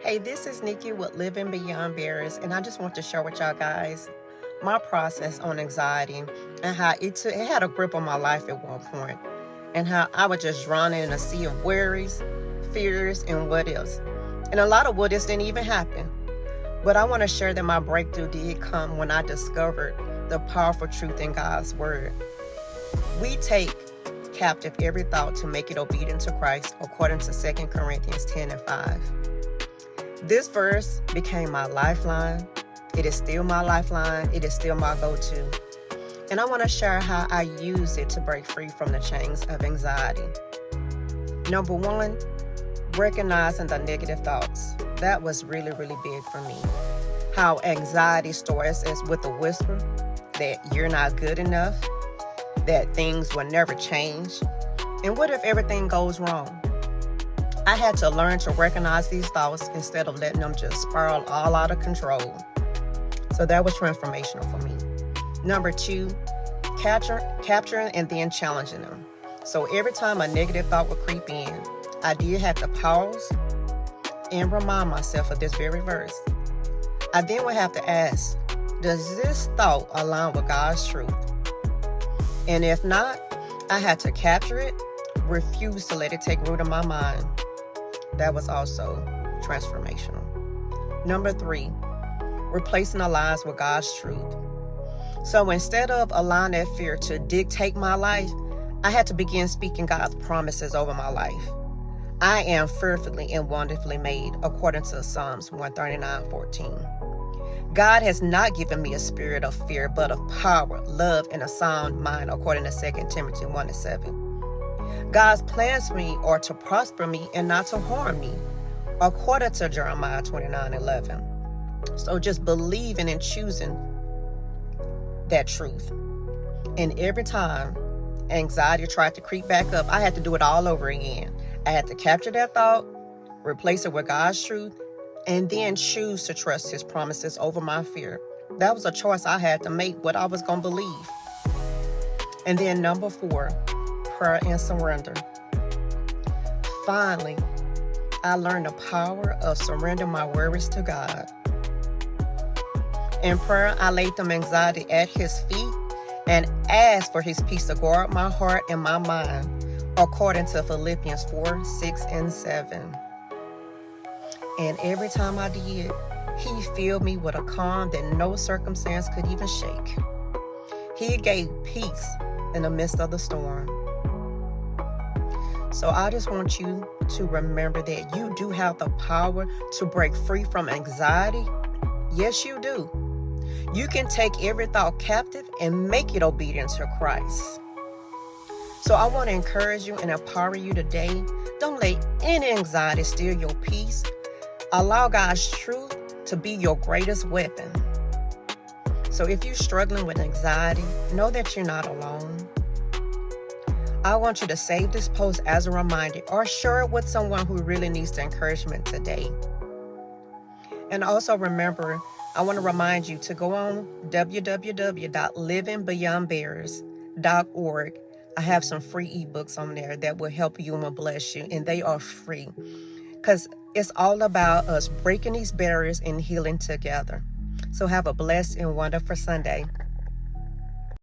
Hey, this is Nikki with Living Beyond Barriers, and I just want to share with y'all guys my process on anxiety and how it had a grip on my life at one point, and how I was just drowning in a sea of worries, fears, and what ifs. And a lot of what ifs didn't even happen. But I want to share that my breakthrough did come when I discovered the powerful truth in God's Word. We take captive every thought to make it obedient to Christ, according to 2 Corinthians 10:5. This verse became my lifeline. It is still my lifeline. It is still my go-to. And I want to share how I use it to break free from the chains of anxiety. Number one, recognizing the negative thoughts. That was really, really big for me. How anxiety starts as with a whisper that you're not good enough, that things will never change, and what if everything goes wrong? I had to learn to recognize these thoughts instead of letting them just spiral all out of control. So that was transformational for me. Number two, capturing and then challenging them. So every time a negative thought would creep in, I did have to pause and remind myself of this very verse. I then would have to ask, does this thought align with God's truth? And if not, I had to capture it, refuse to let it take root in my mind. That was also transformational. Number three, replacing the lies with God's truth. So instead of allowing that fear to dictate my life, I had to begin speaking God's promises over my life. I am fearfully and wonderfully made, according to Psalms 139:14. God has not given me a spirit of fear, but of power, love, and a sound mind, according to 2 Timothy 1:7. God's plans for me are to prosper me and not to harm me, according to Jeremiah 29:11. So just believing and choosing that truth. And every time anxiety tried to creep back up, I had to do it all over again. I had to capture that thought, replace it with God's truth, and then choose to trust His promises over my fear. That was a choice I had to make, what I was going to believe. And then number four, prayer and surrender. Finally, I learned the power of surrendering my worries to God. In prayer, I laid them anxiety at His feet and asked for His peace to guard my heart and my mind, according to Philippians 4:6-7. And every time I did, He filled me with a calm that no circumstance could even shake. He gave peace in the midst of the storm. So I just want you to remember that you do have the power to break free from anxiety. Yes, you do. You can take every thought captive and make it obedient to Christ. So I want to encourage you and empower you today. Don't let any anxiety steal your peace. Allow God's truth to be your greatest weapon. So if you're struggling with anxiety, know that you're not alone. I want you to save this post as a reminder or share it with someone who really needs the encouragement today. And also remember, I want to remind you to go on www.livingbeyondbarriers.org. I have some free ebooks on there that will help you and will bless you, and they are free because it's all about us breaking these barriers and healing together. So have a blessed and wonderful Sunday.